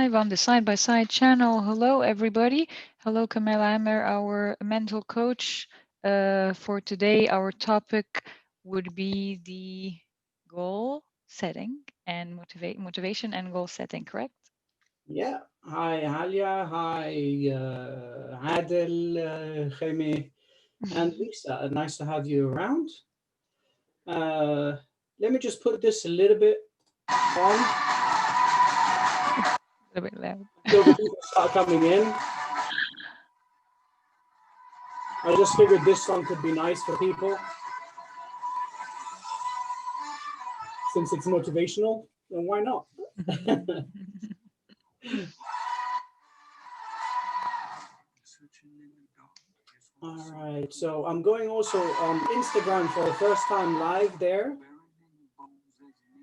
live on the Side by Side channel. Hello, everybody. Hello, Kamal, Amer, our mental coach. For today, our topic would be the goal setting and motivation and goal setting, correct? Yeah. Hi, Halia. Hi, Adel, Jaime, and Lisa. Nice to have you around. Uh, Let me just put this a little bit on A bit loud. till the people start coming in. I just figured this song could be nice for people since it's motivational. Then why not? All right. So I'm going also on Instagram for the first time live there.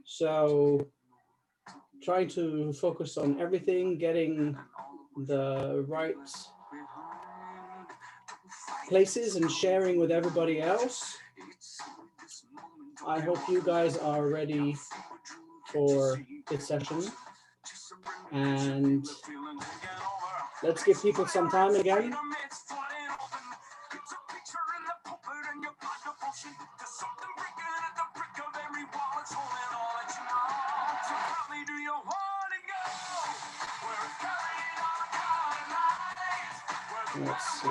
So trying to focus on everything, getting the right places and sharing with everybody else. I hope you guys are ready for this session. And let's give people some time again. Let's see.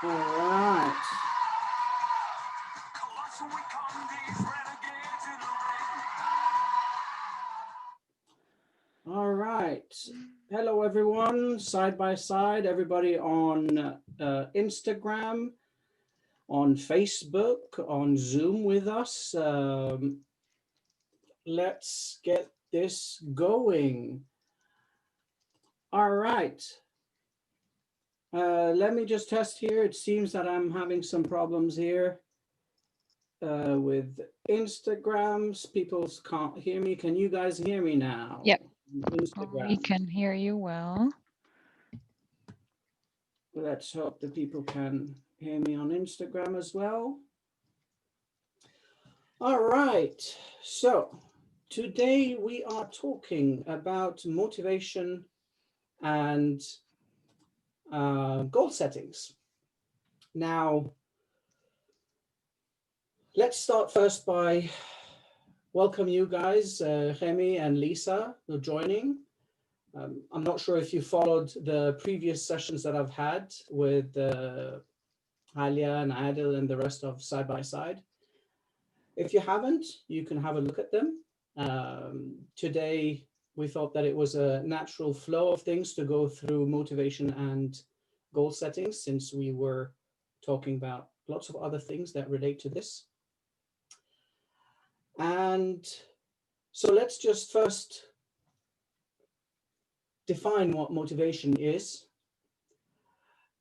All right. All right. Hello, everyone. Side by side, everybody on Instagram, on Facebook, on Zoom with us. Let's get this going. All right. Let me just test here. It seems that I'm having some problems here with Instagrams. People can't hear me. Can you guys hear me now? Yep. Instagram. We can hear you well. Let's hope the people can hear me on Instagram as well. All right. So today we are talking about motivation and goal settings. Now, let's start first by welcome you guys, Remy and Lisa, for joining. I'm not sure if you followed the previous sessions that I've had with Alia and Adil and the rest of Side by Side. If you haven't, you can have a look at them. Today, we thought that it was a natural flow of things to go through motivation and goal settings, since we were talking about lots of other things that relate to this. And so let's just first define what motivation is.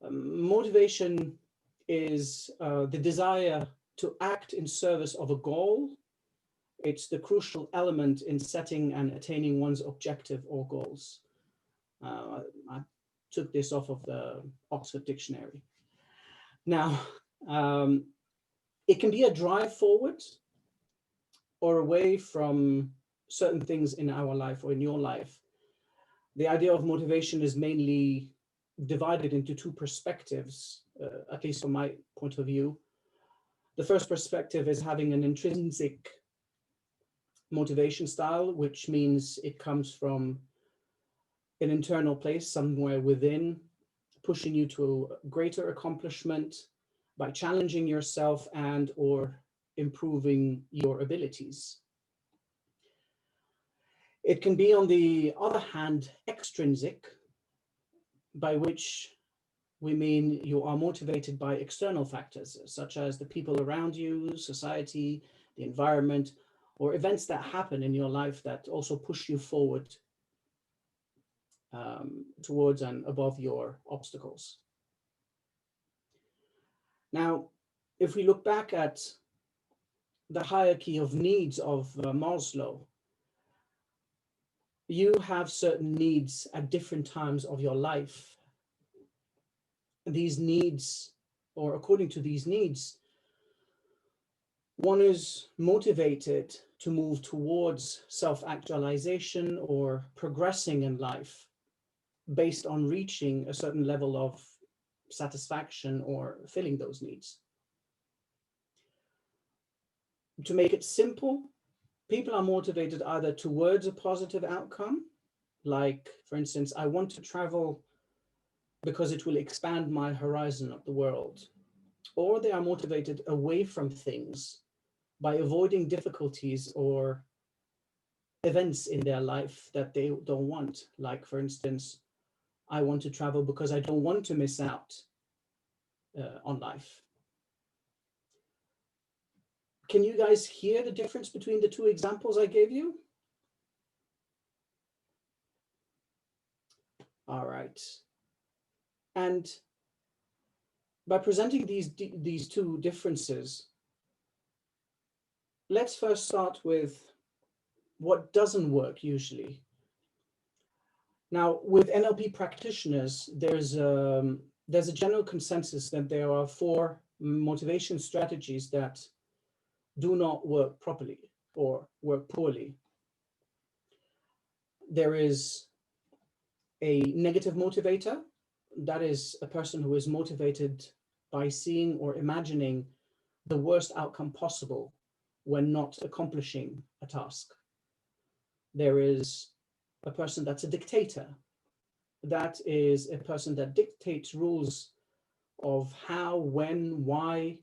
Motivation is the desire to act in service of a goal. It's the crucial element in setting and attaining one's objective or goals. I took this off of the Oxford Dictionary. Now, it can be a drive forward or away from certain things in our life or in your life. The idea of motivation is mainly divided into two perspectives, at least from my point of view. The first perspective is having an intrinsic motivation style, which means it comes from an internal place somewhere within, pushing you to greater accomplishment by challenging yourself and or improving your abilities. It can be, on the other hand, extrinsic, by which we mean you are motivated by external factors, such as the people around you, society, the environment, or events that happen in your life that also push you forward towards and above your obstacles. Now, if we look back at the hierarchy of needs of Maslow, you have certain needs at different times of your life. These needs, or according to these needs, one is motivated to move towards self-actualization or progressing in life based on reaching a certain level of satisfaction or filling those needs. To make it simple, people are motivated either towards a positive outcome, like, for instance, I want to travel because it will expand my horizon of the world, or they are motivated away from things by avoiding difficulties or events in their life that they don't want. Like, for instance, I want to travel because I don't want to miss out on life. Can you guys hear the difference between the two examples I gave you? All right. And by presenting these two differences, let's first start with what doesn't work usually. Now, with NLP practitioners, there's a general consensus that there are 4 motivation strategies that do not work properly or work poorly. There is a negative motivator. That is a person who is motivated by seeing or imagining the worst outcome possible when not accomplishing a task. There is a person that's a dictator. That is a person that dictates rules of how, when, why,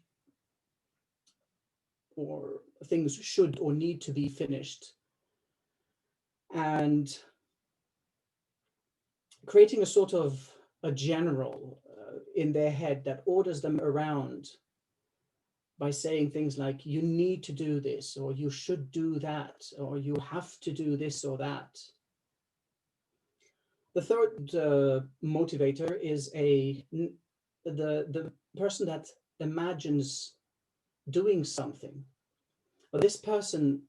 or things should or need to be finished. And creating a sort of a general in their head that orders them around by saying things like, you need to do this, or you should do that, or you have to do this or that. The third motivator is the person that imagines doing something. But this person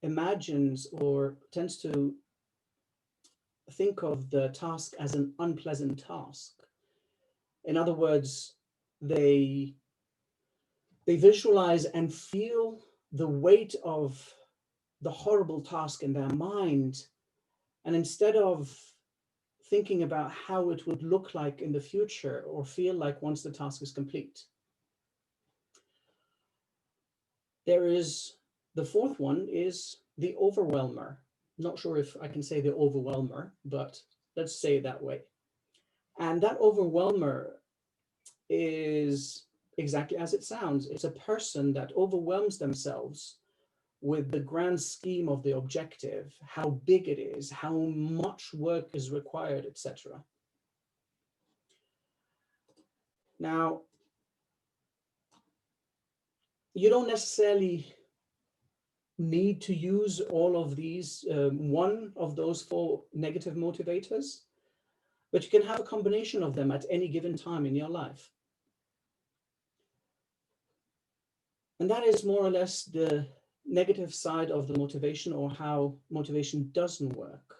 imagines or tends to think of the task as an unpleasant task. In other words, they visualize and feel the weight of the horrible task in their mind. And instead of thinking about how it would look like in the future or feel like once the task is complete, there is the fourth one is the overwhelmer. Not sure if I can say the overwhelmer, but let's say it that way. And that overwhelmer is exactly as it sounds. It's a person that overwhelms themselves with the grand scheme of the objective, how big it is, how much work is required, etc. Now, you don't necessarily need to use all of these, one of those 4 negative motivators, but you can have a combination of them at any given time in your life. And that is more or less the negative side of the motivation, or how motivation doesn't work.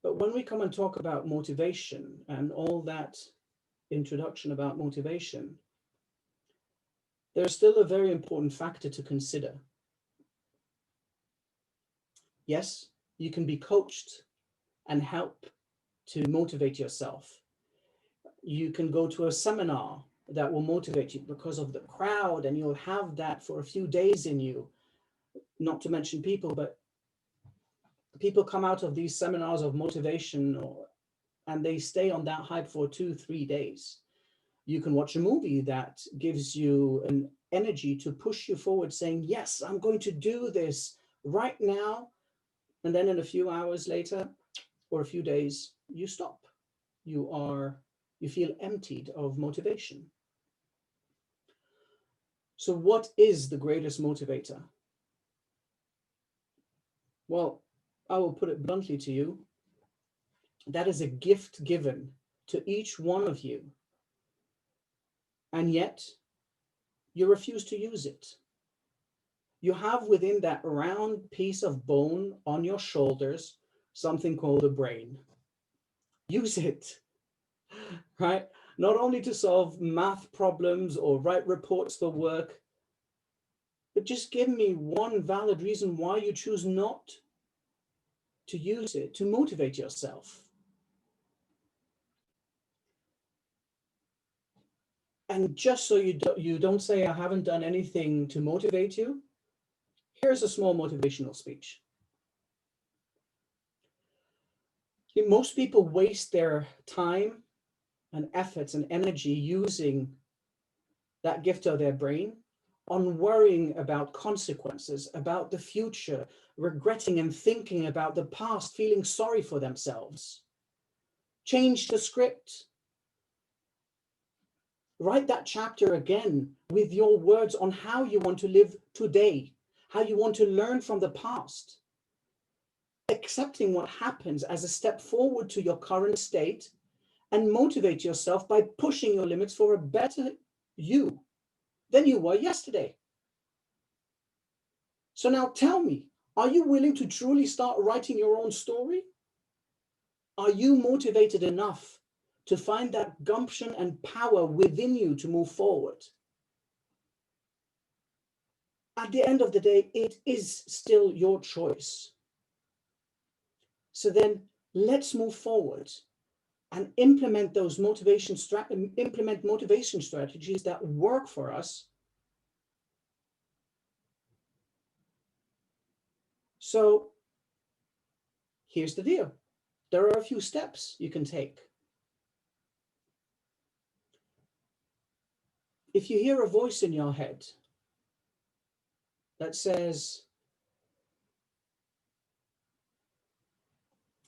But when we come and talk about motivation and all that introduction about motivation, there's still a very important factor to consider. Yes, you can be coached and help to motivate yourself. You can go to a seminar that will motivate you because of the crowd, and you'll have that for a few days in you. Not to mention people, but people come out of these seminars of motivation and they stay on that hype for 2-3 days. You can watch a movie that gives you an energy to push you forward, saying, yes, I'm going to do this right now. And then in a few hours later, or a few days, you stop. You feel emptied of motivation. So what is the greatest motivator? Well, I will put it bluntly to you. That is a gift given to each one of you. And yet, you refuse to use it. You have within that round piece of bone on your shoulders something called a brain. Use it, right? Not only to solve math problems or write reports for work, but just give me one valid reason why you choose not to use it to motivate yourself. And just so you don't say, I haven't done anything to motivate you, here's a small motivational speech. Most people waste their time and efforts and energy using that gift of their brain on worrying about consequences, about the future, regretting and thinking about the past, feeling sorry for themselves. Change the script. Write that chapter again with your words on how you want to live today, how you want to learn from the past, accepting what happens as a step forward to your current state, and motivate yourself by pushing your limits for a better you than you were yesterday. So now tell me, are you willing to truly start writing your own story? Are you motivated enough to find that gumption and power within you to move forward? At the end of the day, it is still your choice. So then let's move forward and implement those motivation strategies that work for us. So here's the deal. There are a few steps you can take. If you hear a voice in your head that says,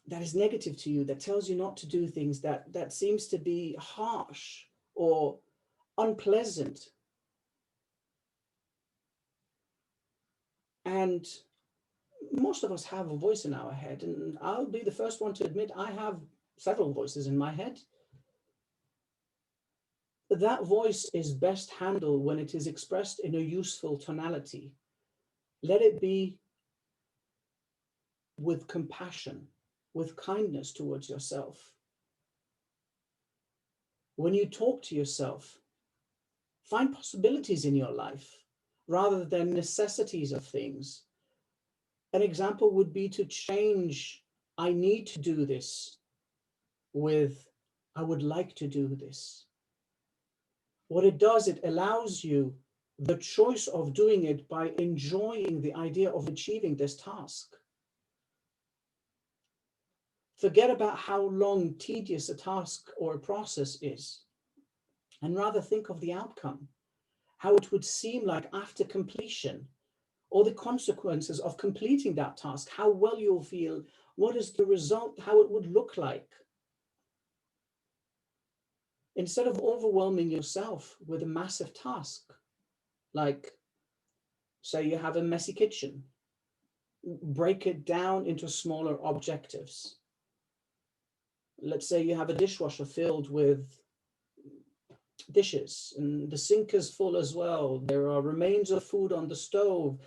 that is negative to you, that tells you not to do things, that seems to be harsh or unpleasant, and most of us have a voice in our head, and I'll be the first one to admit I have several voices in my head. That voice is best handled when it is expressed in a useful tonality. Let it be with compassion, with kindness towards yourself. When you talk to yourself, find possibilities in your life rather than necessities of things. An example would be to change, I need to do this, with, I would like to do this. What it does, it allows you the choice of doing it by enjoying the idea of achieving this task. Forget about how long, tedious a task or a process is, and rather think of the outcome, how it would seem like after completion, or the consequences of completing that task, how well you'll feel, what is the result, how it would look like. Instead of overwhelming yourself with a massive task, like say you have a messy kitchen, break it down into smaller objectives. Let's say you have a dishwasher filled with dishes and the sink is full as well. There are remains of food on the stove,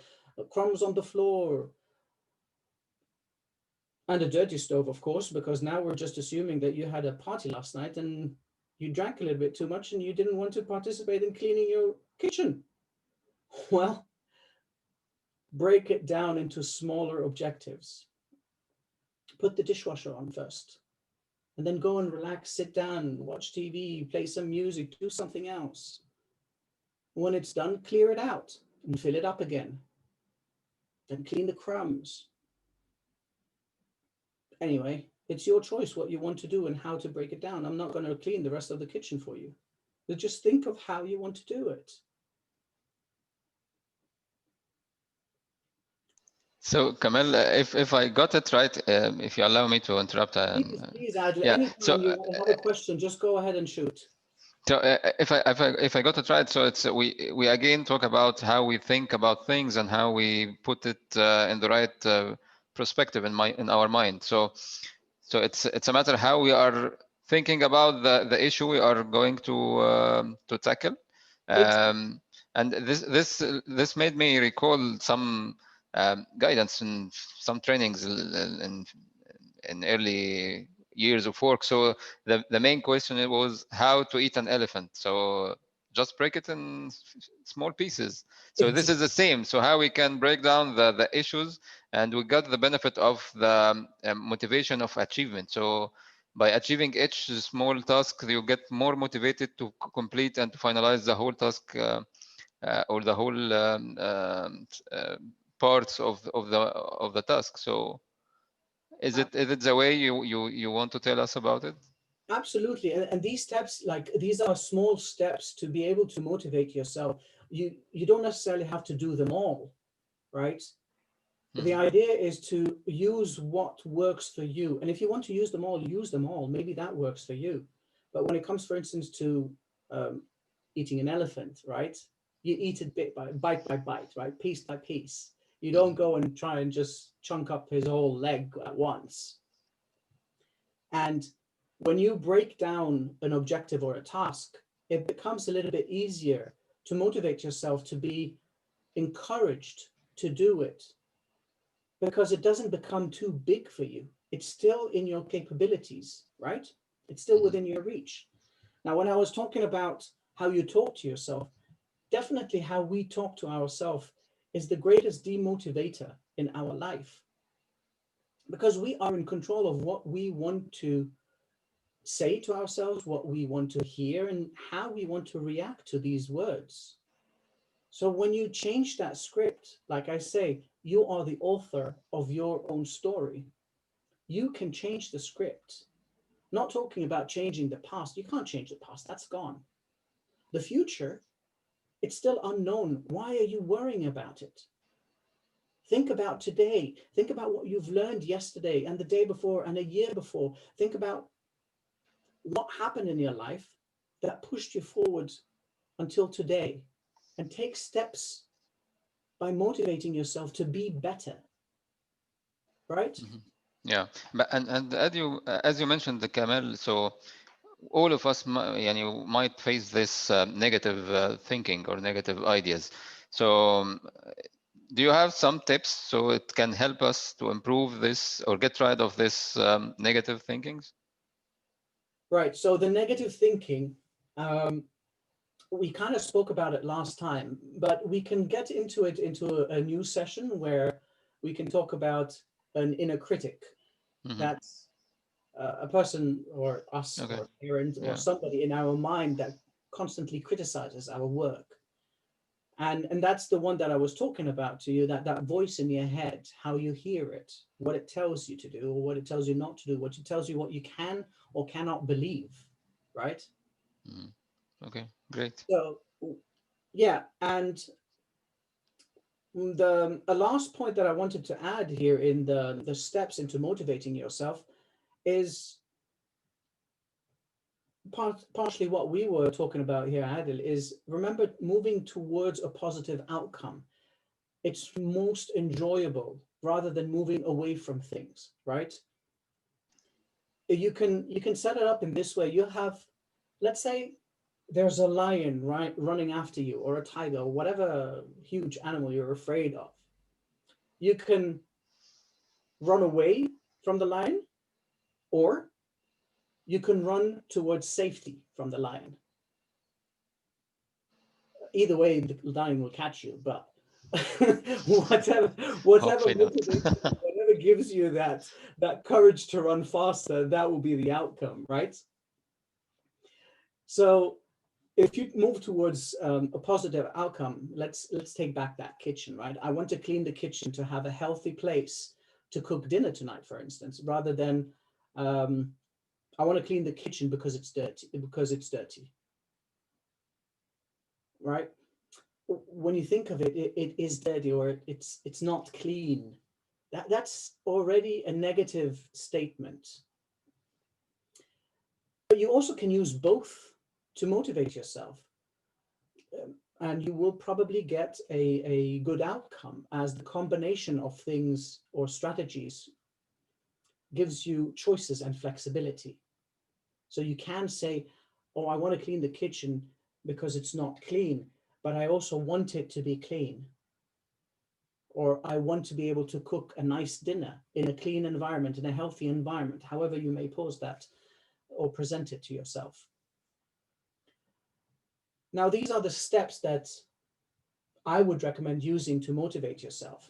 crumbs on the floor, and a dirty stove, of course, because now we're just assuming that you had a party last night and you drank a little bit too much and you didn't want to participate in cleaning your kitchen. Well, break it down into smaller objectives. Put the dishwasher on first, and then go and relax, sit down, watch TV, play some music, do something else. When it's done, clear it out and fill it up again. Then clean the crumbs. Anyway, it's your choice what you want to do and how to break it down. I'm not going to clean the rest of the kitchen for you. But just think of how you want to do it. So Kamal, if I got it right, if you allow me to interrupt, Please, Adil, yeah. anytime you have a question, just go ahead and shoot. So if I got it right, so it's we again talk about how we think about things and how we put it in the right perspective in our mind. So it's a matter how we are thinking about the issue we are going to tackle, Exactly. And this made me recall some guidance in some trainings in early years of work. So the main question was how to eat an elephant. So just break it in small pieces. So this is the same. So how we can break down the issues, and we got the benefit of the motivation of achievement. So by achieving each small task, you get more motivated to complete and to finalize the whole task, or the whole parts of the task. So is it the way you want to tell us about it? Absolutely. And these steps, like these are small steps to be able to motivate yourself. You don't necessarily have to do them all, right? The idea is to use what works for you. And if you want to use them all, use them all. Maybe that works for you. But when it comes, for instance, to eating an elephant, right? You eat it bite by bite, right? Piece by piece. You don't go and try and just chunk up his whole leg at once. And when you break down an objective or a task, it becomes a little bit easier to motivate yourself to be encouraged to do it, because it doesn't become too big for you. It's still in your capabilities, right? It's still within your reach. Now, when I was talking about how you talk to yourself, definitely how we talk to ourselves is the greatest demotivator in our life, because we are in control of what we want to say to ourselves, what we want to hear, and how we want to react to these words. So when you change that script, like I say, you are the author of your own story. You can change the script. Not talking about changing the past. You can't change the past. That's gone. The future, it's still unknown. Why are you worrying about it? Think about today. Think about what you've learned yesterday and the day before and a year before. Think about what happened in your life that pushed you forward until today, and take steps by motivating yourself to be better, right? Yeah, but and as you mentioned, the Kamal, so all of us might face this negative thinking or negative ideas. So do you have some tips so it can help us to improve this or get rid of this negative thinkings? Right. So the negative thinking, we kind of spoke about it last time, but we can get into it into a new session where we can talk about an inner critic. That's a person or us Okay. or a parent or Yeah. somebody in our mind that constantly criticizes our work. And that's the one that I was talking about to you, that voice in your head, how you hear it, what it tells you to do or what it tells you not to do, what it tells you what you can or cannot believe, right? Okay, great. So yeah, and the a last point that I wanted to add here in the steps into motivating yourself is partially what we were talking about here, Adil, is remember moving towards a positive outcome. It's most enjoyable rather than moving away from things, right? You can set it up in this way. You have, let's say there's a lion right running after you, or a tiger, or whatever huge animal you're afraid of. You can run away from the lion, or you can run towards safety from the lion. Either way, the lion will catch you, but whatever Hopefully not. motivates you, whatever gives you that courage to run faster, that will be the outcome, right? So if you move towards a positive outcome, let's take back that kitchen, right? I want to clean the kitchen to have a healthy place to cook dinner tonight, for instance, rather than I want to clean the kitchen because it's dirty, right? When you think of it, it is dirty, or it's not clean. That's already a negative statement. But you also can use both to motivate yourself. And you will probably get a good outcome, as the combination of things or strategies gives you choices and flexibility. So you can say, oh, I want to clean the kitchen because it's not clean, but I also want it to be clean. Or I want to be able to cook a nice dinner in a clean environment, in a healthy environment, however you may pose that or present it to yourself. Now, these are the steps that I would recommend using to motivate yourself.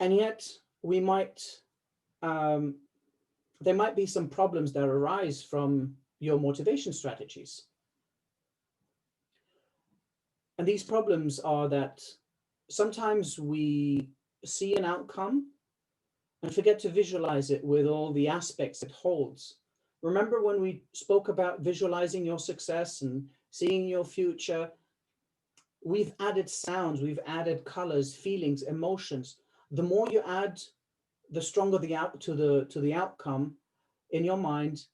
And yet we might, there might be some problems that arise from your motivation strategies. And these problems are that sometimes we see an outcome and forget to visualize it with all the aspects it holds. Remember when we spoke about visualizing your success and seeing your future? We've added sounds, we've added colors, feelings, emotions. The more you add, the stronger the outcome in your mind,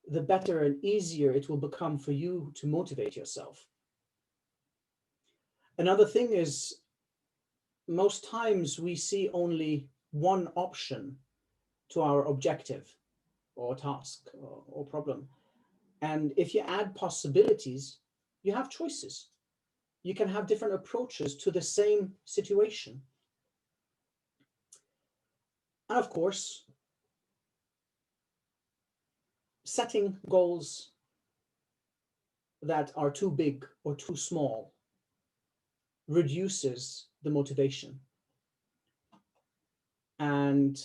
the better and easier it will become for you to motivate yourself. Another thing is, most times we see only one option to our objective or task or problem. And if you add possibilities, you have choices. You can have different approaches to the same situation. And of course, setting goals that are too big or too small reduces the motivation. And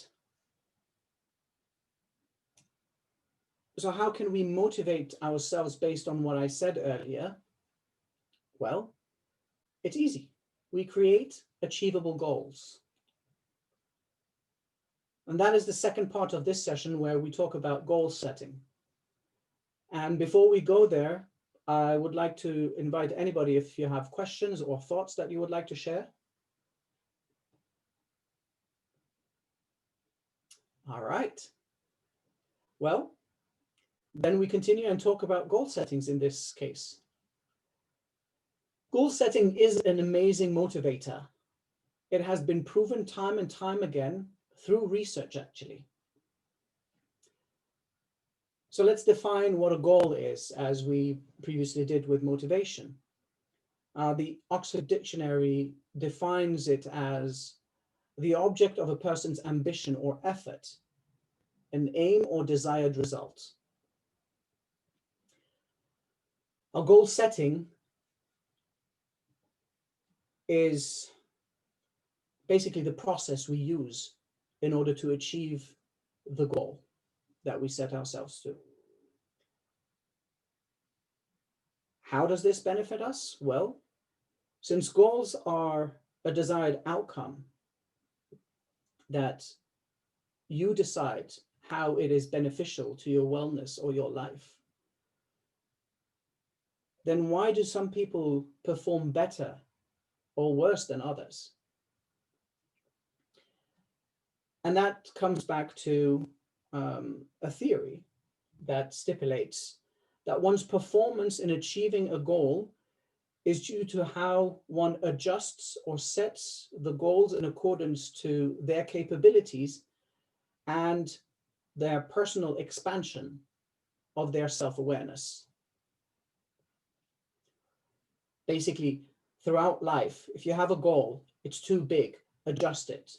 so how can we motivate ourselves based on what I said earlier? Well, it's easy. We create achievable goals. And that is the second part of this session where we talk about goal setting. And before we go there, I would like to invite anybody if you have questions or thoughts that you would like to share. All right. Well, then we continue and talk about goal settings in this case. Goal setting is an amazing motivator. It has been proven time and time again through research, actually. So let's define what a goal is, as we previously did with motivation. The Oxford Dictionary defines it as the object of a person's ambition or effort, an aim or desired result. A goal setting is basically the process we use in order to achieve the goal that we set ourselves to. How does this benefit us? Well, since goals are a desired outcome that you decide how it is beneficial to your wellness or your life, then why do some people perform better or worse than others? And that comes back to a theory that stipulates that one's performance in achieving a goal is due to how one adjusts or sets the goals in accordance to their capabilities and their personal expansion of their self-awareness. Basically, throughout life, if you have a goal, it's too big, adjust it.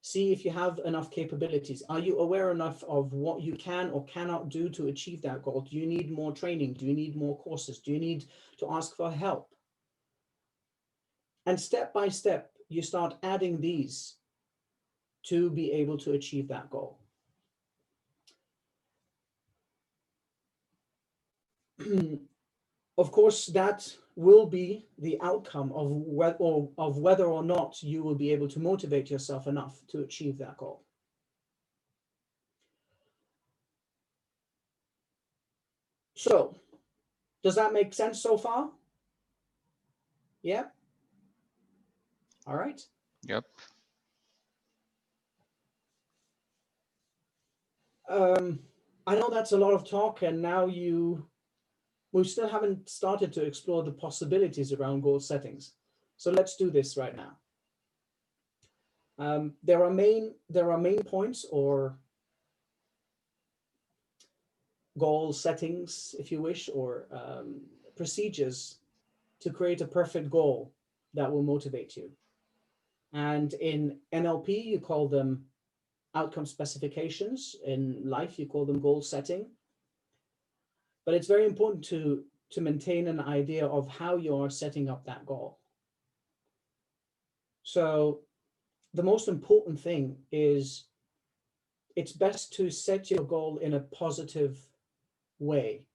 See if you have enough capabilities. Are you aware enough of what you can or cannot do to achieve that goal? Do you need more training? Do you need more courses? Do you need to ask for help? And step by step, you start adding these to be able to achieve that goal. Of course, that will be the outcome of whether or not you will be able to motivate yourself enough to achieve that goal. So, does that make sense so far? Yeah? All right. Yep. I know that's a lot of talk, and now we still haven't started to explore the possibilities around goal settings. So let's do this right now. There are main points or goal settings, if you wish, or procedures to create a perfect goal that will motivate you. And in NLP, you call them outcome specifications. In life, you call them goal setting. But it's very important to maintain an idea of how you are setting up that goal. So the most important thing is it's best to set your goal in a positive way.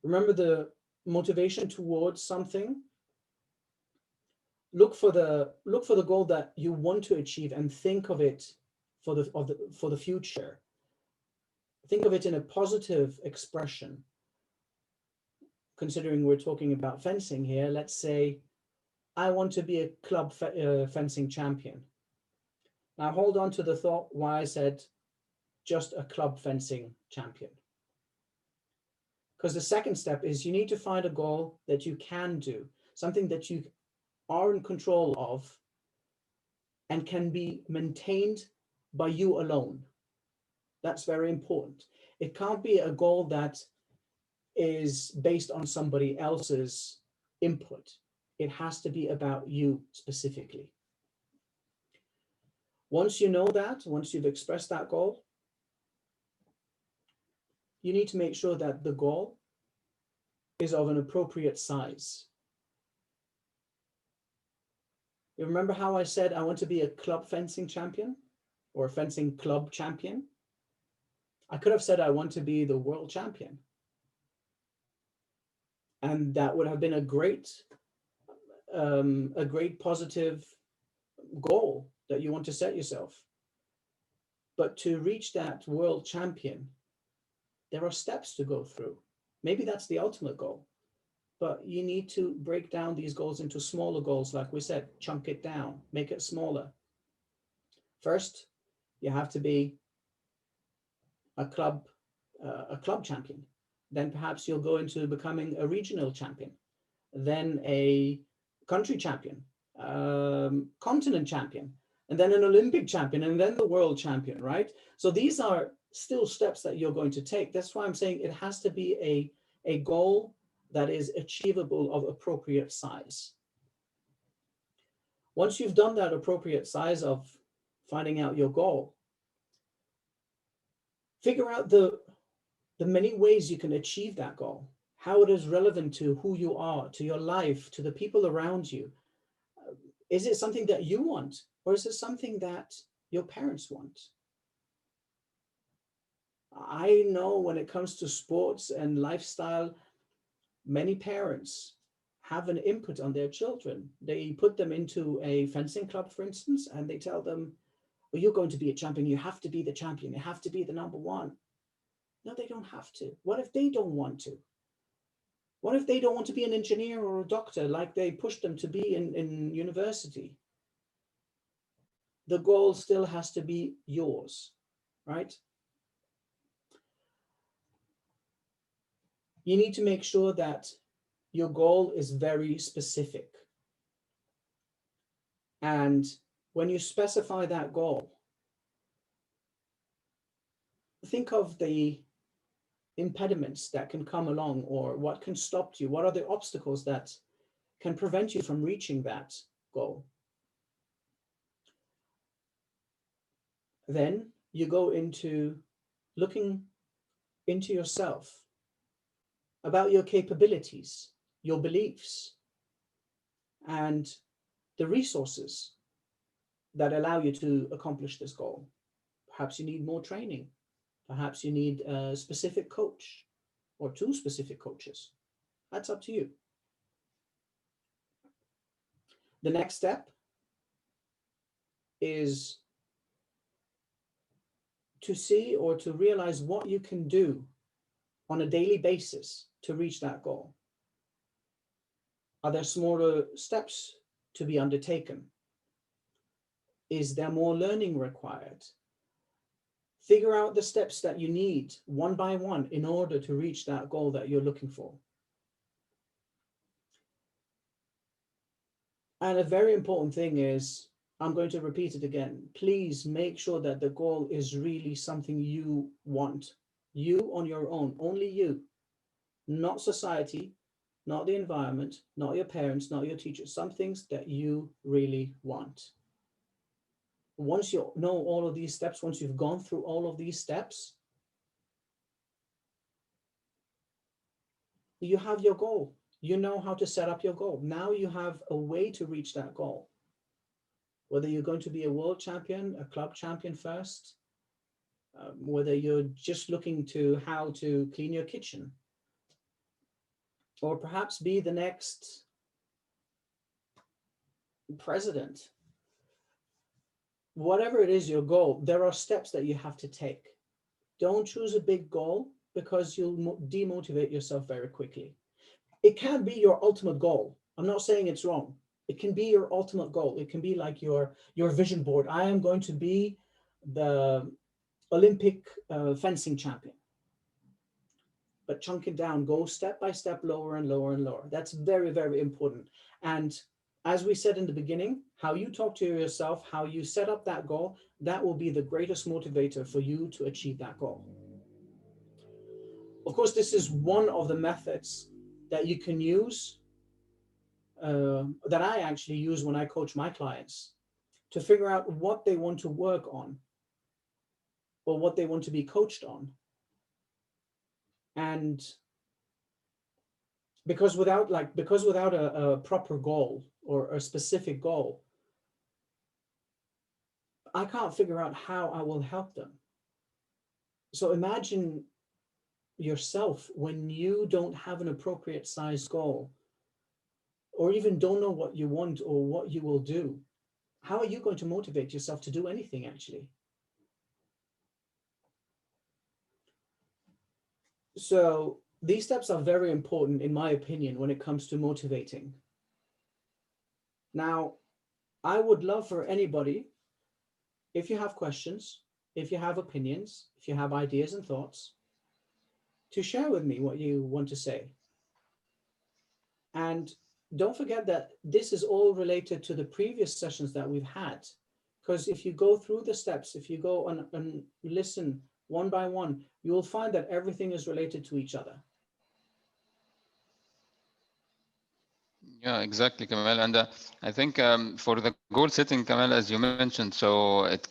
Remember the motivation towards something. Look for the goal that you want to achieve and think of it for the future. Think of it in a positive expression. Considering we're talking about fencing here, let's say I want to be a club fencing champion. Now hold on to the thought why I said just a club fencing champion. Because the second step is you need to find a goal that you can do, something that you are in control of and can be maintained by you alone. That's very important. It can't be a goal that is based on somebody else's input. It has to be about you specifically. Once you know that, once you've expressed that goal, you need to make sure that the goal is of an appropriate size. You remember how I said I want to be a club fencing champion or a fencing club champion? I could have said I want to be the world champion. And that would have been a great positive goal that you want to set yourself. But to reach that world champion, there are steps to go through. Maybe that's the ultimate goal, but you need to break down these goals into smaller goals. Like we said, chunk it down, make it smaller. First, you have to be a club champion. Then perhaps you'll go into becoming a regional champion, then a country champion, continent champion, and then an Olympic champion, and then the world champion, right? So these are still steps that you're going to take. That's why I'm saying it has to be a goal that is achievable of appropriate size. Once you've done that appropriate size of finding out your goal, figure out the many ways you can achieve that goal, how it is relevant to who you are, to your life, to the people around you. Is it something that you want, or is it something that your parents want? I know when it comes to sports and lifestyle, many parents have an input on their children. They put them into a fencing club, for instance, and they tell them, well, you're going to be a champion. You have to be the champion. You have to be the number one. No, they don't have to. What if they don't want to? What if they don't want to be an engineer or a doctor like they pushed them to be in university? The goal still has to be yours, right? You need to make sure that your goal is very specific. And when you specify that goal, think of the impediments that can come along, or what can stop you. What are the obstacles that can prevent you from reaching that goal? Then you go into looking into yourself, about your capabilities, your beliefs, and the resources that allow you to accomplish this goal. Perhaps you need more training. Perhaps you need a specific coach or two specific coaches. That's up to you. The next step is to see or to realize what you can do on a daily basis to reach that goal. Are there smaller steps to be undertaken? Is there more learning required? Figure out the steps that you need one by one in order to reach that goal that you're looking for. And a very important thing is, I'm going to repeat it again, please make sure that the goal is really something you want. You on your own, only you, not society, not the environment, not your parents, not your teachers, some things that you really want. Once you know all of these steps, once you've gone through all of these steps, you have your goal. You know how to set up your goal. Now you have a way to reach that goal. Whether you're going to be a world champion, a club champion first, whether you're just looking to how to clean your kitchen, or perhaps be the next president. Whatever it is your goal, there are steps that you have to take. Don't choose a big goal because you'll demotivate yourself very quickly. It can be your ultimate goal. I'm not saying it's wrong. It can be your ultimate goal. It can be like your vision board. I am going to be the Olympic fencing champion. But chunk it down, go step by step, lower and lower and lower. That's very, very important. And as we said in the beginning, how you talk to yourself, how you set up that goal, that will be the greatest motivator for you to achieve that goal. Of course, this is one of the methods that you can use, that I actually use when I coach my clients to figure out what they want to work on or what they want to be coached on. And because without a proper goal or a specific goal, I can't figure out how I will help them. So imagine yourself when you don't have an appropriate size goal, or even don't know what you want or what you will do. How are you going to motivate yourself to do anything, actually? So these steps are very important, in my opinion, when it comes to motivating. Now, I would love for anybody, if you have questions, if you have opinions, if you have ideas and thoughts, to share with me what you want to say. And don't forget that this is all related to the previous sessions that we've had. Because if you go through the steps, if you go and listen one by one, you will find that everything is related to each other. Yeah, exactly, Kamal. And I think for the goal setting, Kamal, as you mentioned, so it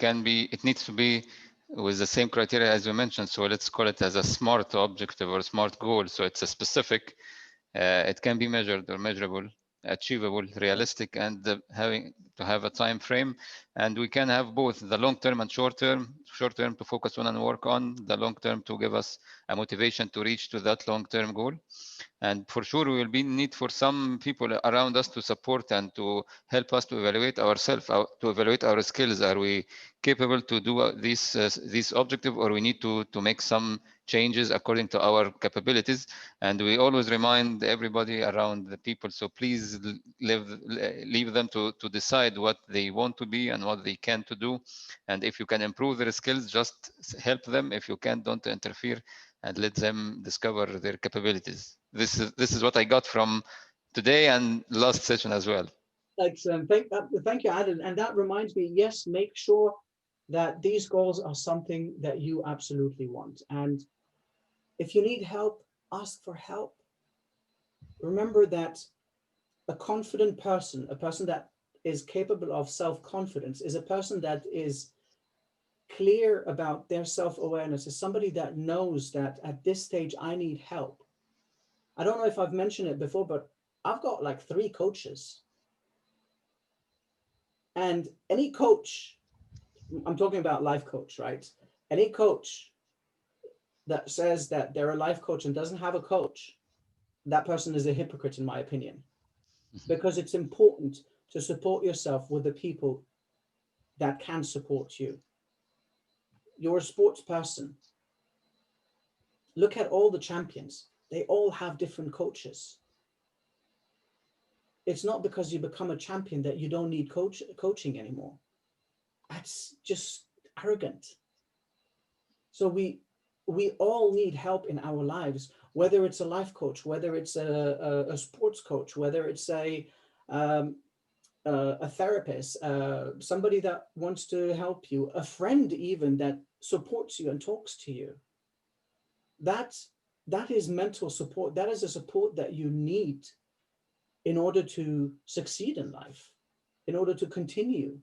needs to be with the same criteria as you mentioned. So let's call it as a SMART objective or SMART goal. So it's a specific, it can be measured or measurable, achievable, realistic, and having to have a time frame. And we can have both the long term and short term to focus on and work on, the long term to give us a motivation to reach to that long term goal. And for sure, we will be in need for some people around us to support and to help us to evaluate ourselves, to evaluate our skills. Are we capable to do this objective, or we need to make some changes according to our capabilities? And we always remind everybody around the people, so please leave them to decide what they want to be and what they can to do. And if you can improve their skills, just help them. If you can't, don't interfere, and let them discover their capabilities. This is what I got from today and last session as well. Excellent. Thank you, Adam. And that reminds me, yes, make sure that these goals are something that you absolutely want. And if you need help, ask for help. Remember that a confident person, a person that is capable of self-confidence, is a person that is clear about their self-awareness, is somebody that knows that at this stage I need help. I don't know if I've mentioned it before, but I've got like 3 coaches. And any coach, I'm talking about life coach, right? Any coach that says that they're a life coach and doesn't have a coach, that person is a hypocrite, in my opinion, because it's important to support yourself with the people that can support you. You're a sports person. Look at all the champions. They all have different coaches. It's not because you become a champion that you don't need coaching anymore. That's just arrogant. So we all need help in our lives, whether it's a life coach, whether it's a sports coach, whether it's a therapist, somebody that wants to help you, a friend even that supports you and talks to you. That that is mental support. That is a support that you need in order to succeed in life, in order to continue.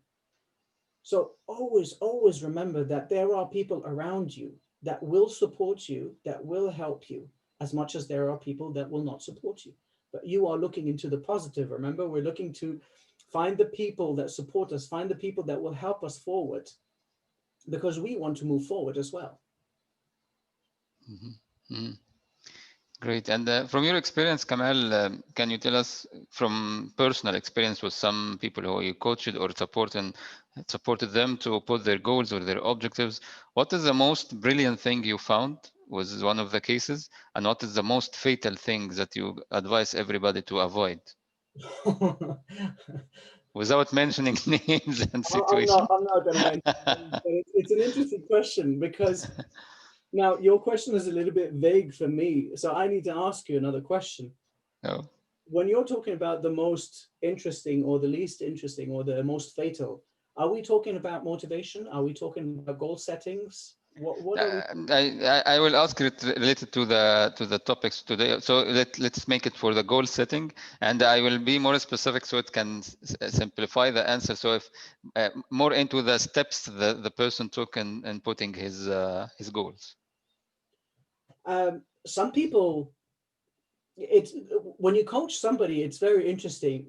So always, always remember that there are people around you that will support you, that will help you, as much as there are people that will not support you. But you are looking into the positive. Remember, we're looking to find the people that support us, find the people that will help us forward, because we want to move forward as well. Mm-hmm. Mm-hmm. Great. And from your experience, Kamal, can you tell us from personal experience with some people who you coached or supported them to put their goals or their objectives, what is the most brilliant thing you found was one of the cases, and what is the most fatal thing that you advise everybody to avoid? Without mentioning names and situations. I'm not going to mention names, but it's an interesting question, because now your question is a little bit vague for me. So I need to ask you another question. Oh. When you're talking about the most interesting or the least interesting or the most fatal, are we talking about motivation? Are we talking about goal settings? What are we? I will ask it related to the topics today. So let's make it for the goal setting, and I will be more specific so it can simplify the answer. So if more into the steps the person took in putting his goals. Some people, it's when you coach somebody, it's very interesting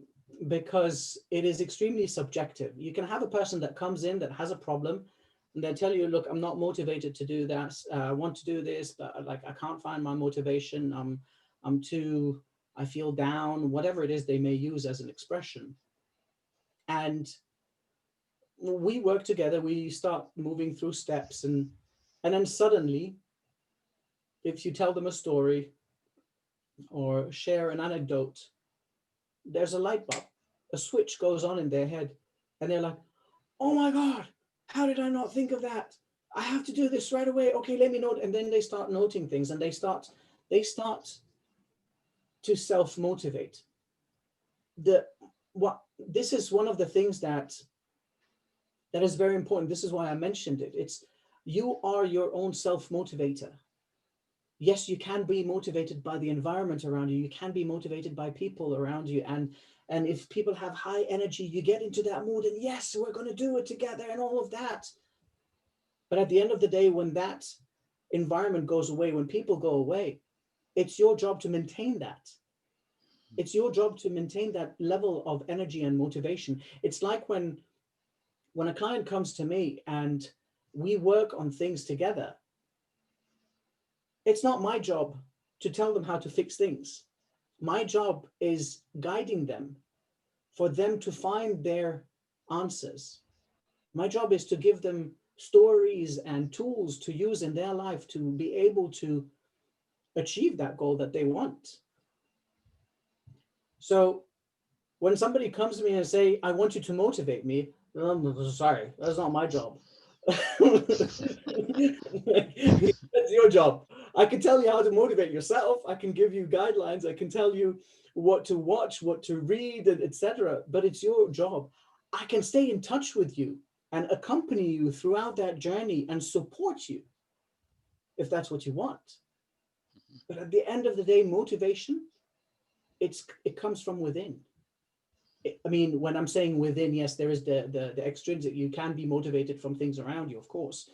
because it is extremely subjective. You can have a person that comes in that has a problem, and they tell you, look, I'm not motivated to do that. I want to do this, but like I can't find my motivation. I'm too, I feel down, whatever it is they may use as an expression. And we work together, we start moving through steps, and then suddenly, if you tell them a story or share an anecdote, there's a light bulb, a switch goes on in their head, and they're like, oh my God, how did I not think of that? I have to do this right away. Okay, let me note. And then they start noting things, and they start to self-motivate. This is one of the things that is very important. This is why I mentioned it. It's, you are your own self-motivator. Yes, you can be motivated by the environment around you. You can be motivated by people around you. And if people have high energy, you get into that mood and yes, we're going to do it together and all of that. But at the end of the day, when that environment goes away, when people go away, it's your job to maintain that. It's your job to maintain that level of energy and motivation. It's like when a client comes to me and we work on things together, it's not my job to tell them how to fix things. My job is guiding them for them to find their answers. My job is to give them stories and tools to use in their life to be able to achieve that goal that they want. So when somebody comes to me and say, I want you to motivate me, sorry, that's not my job. That's your job. I can tell you how to motivate yourself. I can give you guidelines. I can tell you what to watch, what to read, etc. But it's your job. I can stay in touch with you and accompany you throughout that journey and support you if that's what you want. But at the end of the day, motivation, it comes from within. I mean, when I'm saying within, yes, there is the extrinsic. You can be motivated from things around you, of course.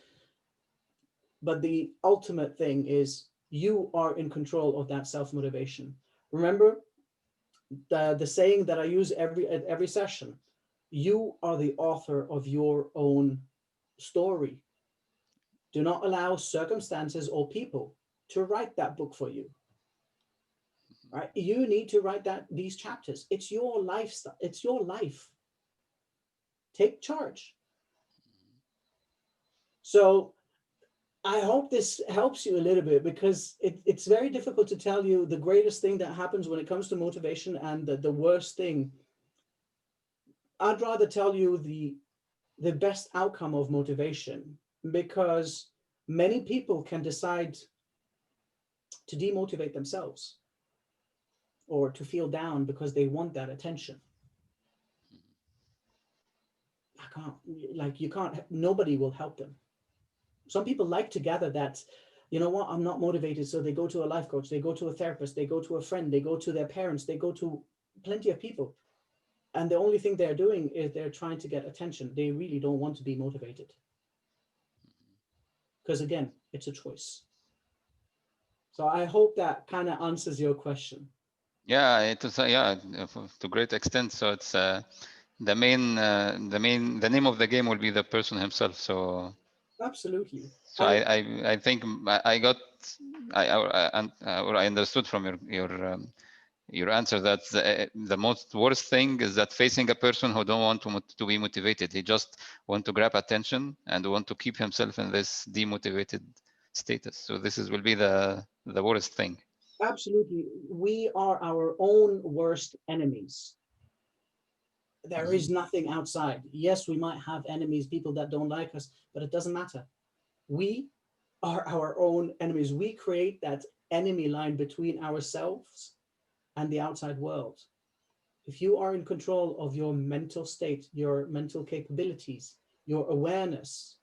But the ultimate thing is you are in control of that self-motivation. Remember the saying that I use at every session, you are the author of your own story. Do not allow circumstances or people to write that book for you. Right? You need to write these chapters. It's your lifestyle. It's your life. Take charge. So I hope this helps you a little bit, because it's very difficult to tell you the greatest thing that happens when it comes to motivation and the worst thing. I'd rather tell you the best outcome of motivation, because many people can decide to demotivate themselves or to feel down because they want that attention. You can't, nobody will help them. Some people like to gather You know what? I'm not motivated. So they go to a life coach, they go to a therapist, they go to a friend, they go to their parents, they go to plenty of people. And the only thing they're doing is they're trying to get attention. They really don't want to be motivated. Because again, it's a choice. So I hope that kind of answers your question. Yeah, it is. Yeah, to a great extent. So it's the name of the game will be the person himself. So Absolutely. so And I think I got or I understood from your answer that the most worst thing is that facing a person who don't want to be motivated. He just want to grab attention and want to keep himself in this demotivated status. So this will be the worst thing. absolutely, we are our own worst enemies. There is nothing outside. Yes, we might have enemies, people that don't like us, but it doesn't matter. We are our own enemies. We create that enemy line between ourselves and the outside world. If you are in control of your mental state, your mental capabilities, your awareness,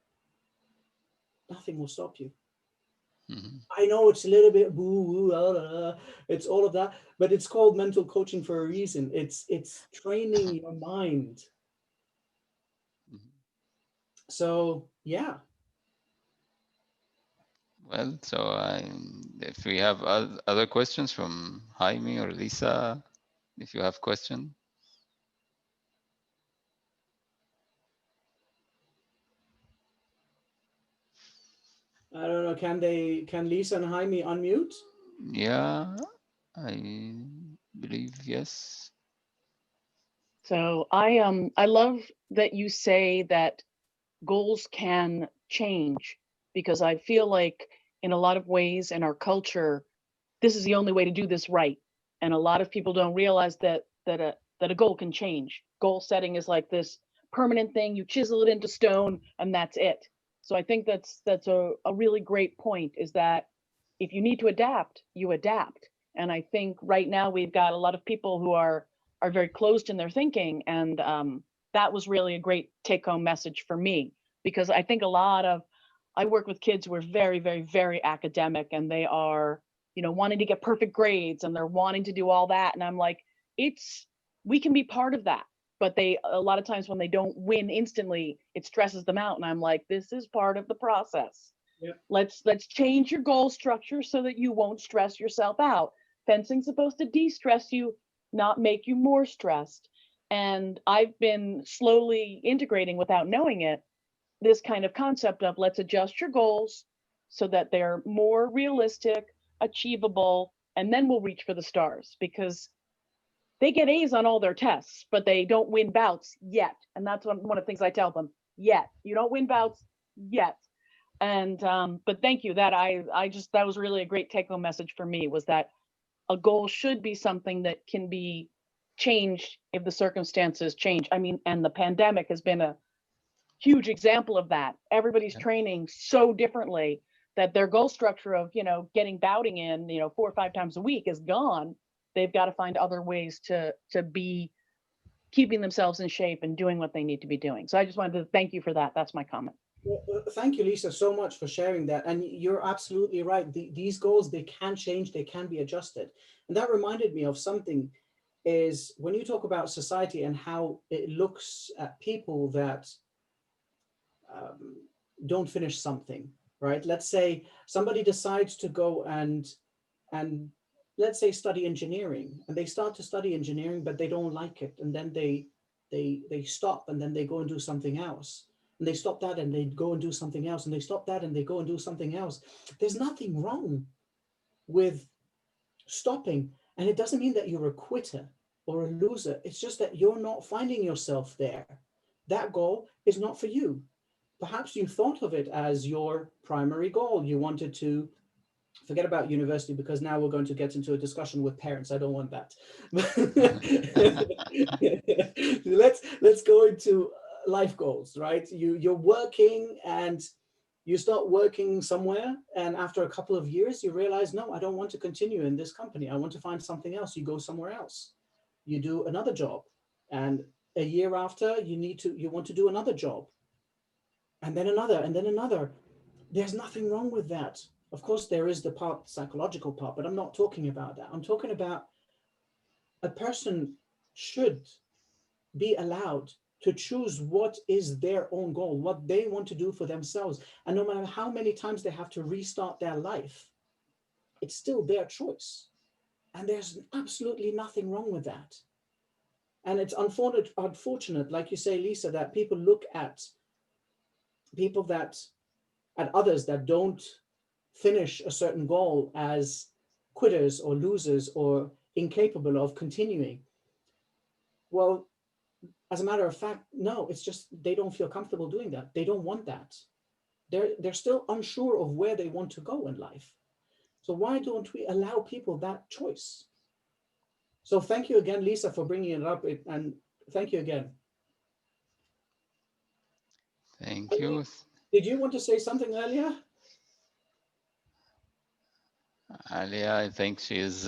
nothing will stop you. Mm-hmm. I know it's a little bit boo, it's all of that, but it's called mental coaching for a reason. It's training your mind. So yeah. Well, so if we have other questions from Jaime or Lisa, if you have questions. I don't know. Can Lisa and Jaime unmute? Yeah, I believe yes. So I love that you say that goals can change, because I feel like in a lot of ways in our culture, this is the only way to do this right. And a lot of people don't realize that a goal can change. Goal setting is like this permanent thing. You chisel it into stone and that's it. So I think that's a really great point, is that if you need to adapt, you adapt. And I think right now we've got a lot of people who are very closed in their thinking, and that was really a great take home message for me, because I think a lot of I work with kids who are very, very, very academic, and they are, wanting to get perfect grades, and they're wanting to do all that. And I'm like, we can be part of that. But a lot of times when they don't win instantly, it stresses them out. And I'm like, this is part of the process. Yeah. Let's change your goal structure so that you won't stress yourself out. Fencing's supposed to de-stress you, not make you more stressed. And I've been slowly integrating, without knowing it, this kind of concept of let's adjust your goals so that they're more realistic, achievable, and then we'll reach for the stars, because they get A's on all their tests, but they don't win bouts yet. And that's one of the things I tell them. Yet. You don't win bouts yet. And but thank you. That was really a great take home message for me, was that a goal should be something that can be changed if the circumstances change. I mean, and the pandemic has been a huge example of that. Everybody's training so differently that their goal structure of, getting bouting in, 4 or 5 times a week is gone. They've got to find other ways to be keeping themselves in shape and doing what they need to be doing. So I just wanted to thank you for that. That's my comment. Well, thank you, Lisa, so much for sharing that. And you're absolutely right. These goals, they can change, they can be adjusted. And that reminded me of something, is when you talk about society and how it looks at people that don't finish something, right? Let's say somebody decides to go and let's say study engineering, and they start to study engineering, but they don't like it, and then they stop, and then they go and do something else, and they stop that and they go and do something else, and they stop that and they go and do something else. There's nothing wrong with stopping, and it doesn't mean that you're a quitter or a loser. It's just that you're not finding yourself there. That goal is not for you. Perhaps you thought of it as your primary goal. You wanted to forget about university, because now we're going to get into a discussion with parents. I don't want that. let's go into life goals, right? You're working and you start working somewhere, and after a couple of years you realize, no, I don't want to continue in this company. I want to find something else. You go somewhere else. You do another job, and a year after you want to do another job, and then another, and then another. There's nothing wrong with that. Of course, there is the part, psychological part, but I'm not talking about that. I'm talking about a person should be allowed to choose what is their own goal, what they want to do for themselves. And no matter how many times they have to restart their life, it's still their choice. And there's absolutely nothing wrong with that. And it's unfortunate, like you say, Lisa, that people look at people that, at others that don't finish a certain goal as quitters or losers or incapable of continuing. Well, as a matter of fact, no, it's just they don't feel comfortable doing that. They don't want that. They're still unsure of where they want to go in life. So why don't we allow people that choice? So thank you again, Lisa, for bringing it up. And thank you again. Thank you. Did you want to say something earlier? Alia, I think she's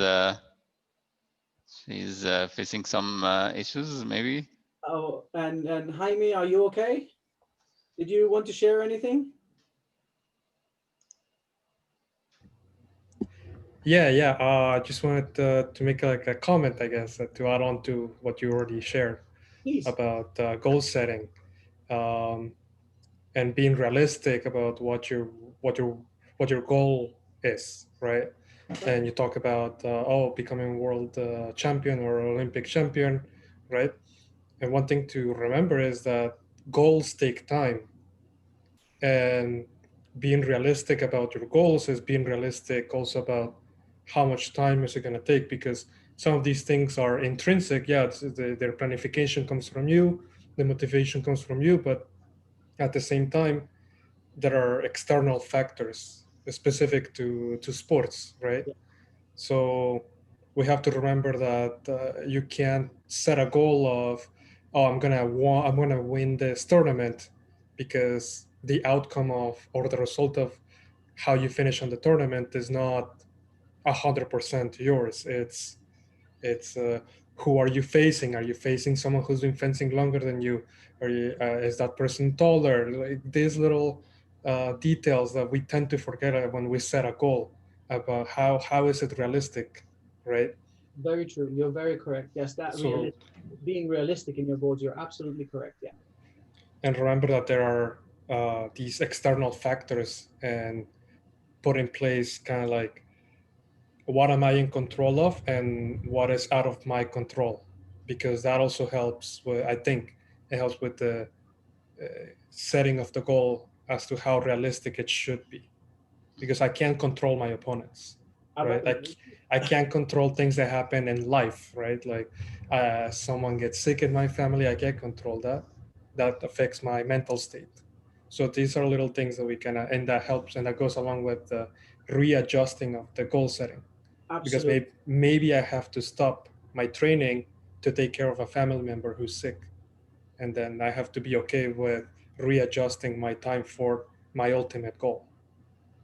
facing some issues, maybe. Oh, and Jaime, are you okay? Did you want to share anything? Yeah. I just wanted to make like a comment, I guess, to add on to what you already shared Please. about goal setting, and being realistic about what your goal is, right? And you talk about becoming world champion or Olympic champion, right? And one thing to remember is that goals take time, and being realistic about your goals is being realistic also about how much time is it going to take, because some of these things are intrinsic. Yeah, their planification comes from you, the motivation comes from you, but at the same time there are external factors specific to sports, right? Yeah. So we have to remember that you can't set a goal of, oh, I'm gonna win this tournament, because the outcome of or the result of how you finish on the tournament is not 100% yours. It's who are you facing? Are you facing someone who's been fencing longer than you? Is that person taller? Like these little details that we tend to forget when we set a goal about how is it realistic, right? Very true. You're very correct. Yes, that So, being realistic in your goals, you're absolutely correct. Yeah. and remember that there are these external factors, and put in place kind of like what am I in control of and what is out of my control, because that also helps with, I think it helps with the setting of the goal as to how realistic it should be, because I can't control my opponents, right? I can't control things that happen in life, right? Like someone gets sick in my family, I can't control that. That affects my mental state. So these are little things that we can, and that helps, and that goes along with the readjusting of the goal setting, because Absolutely. maybe I have to stop my training to take care of a family member who's sick, and then I have to be okay with readjusting my time for my ultimate goal.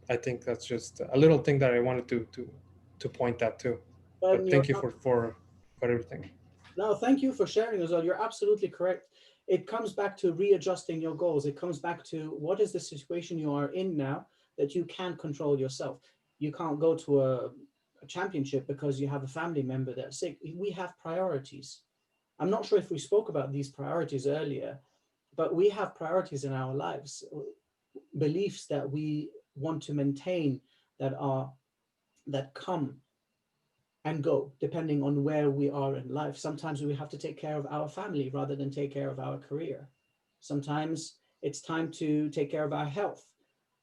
I think that's just a little thing that I wanted to point that to. And But you're thank you for everything. No, thank you for sharing as well. You're absolutely correct. It comes back to readjusting your goals. It comes back to what is the situation you are in now that you can't control yourself. You can't go to a championship because you have a family member that's sick. We have priorities. I'm not sure if we spoke about these priorities earlier, but we have priorities in our lives, beliefs that we want to maintain that come and go depending on where we are in life. Sometimes we have to take care of our family rather than take care of our career. Sometimes it's time to take care of our health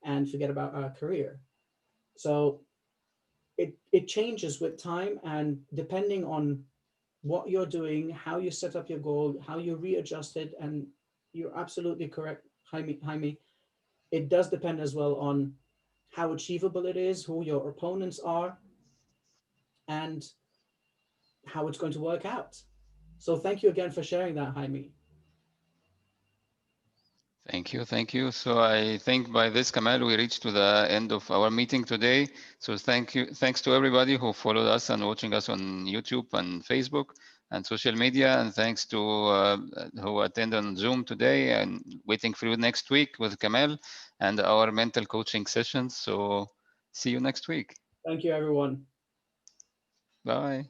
and forget about our career. So it changes with time, and depending on what you're doing, how you set up your goal, how you readjust it, and you're absolutely correct, Jaime. It does depend as well on how achievable it is, who your opponents are, and how it's going to work out. So thank you again for sharing that, Jaime. Thank you. So I think by this, Kamal, we reached to the end of our meeting today. So thanks to everybody who followed us and watching us on YouTube and Facebook and social media, and thanks to who attended on Zoom today, and waiting for you next week with Kamal and our mental coaching sessions. So See you next week. Thank you, everyone. Bye.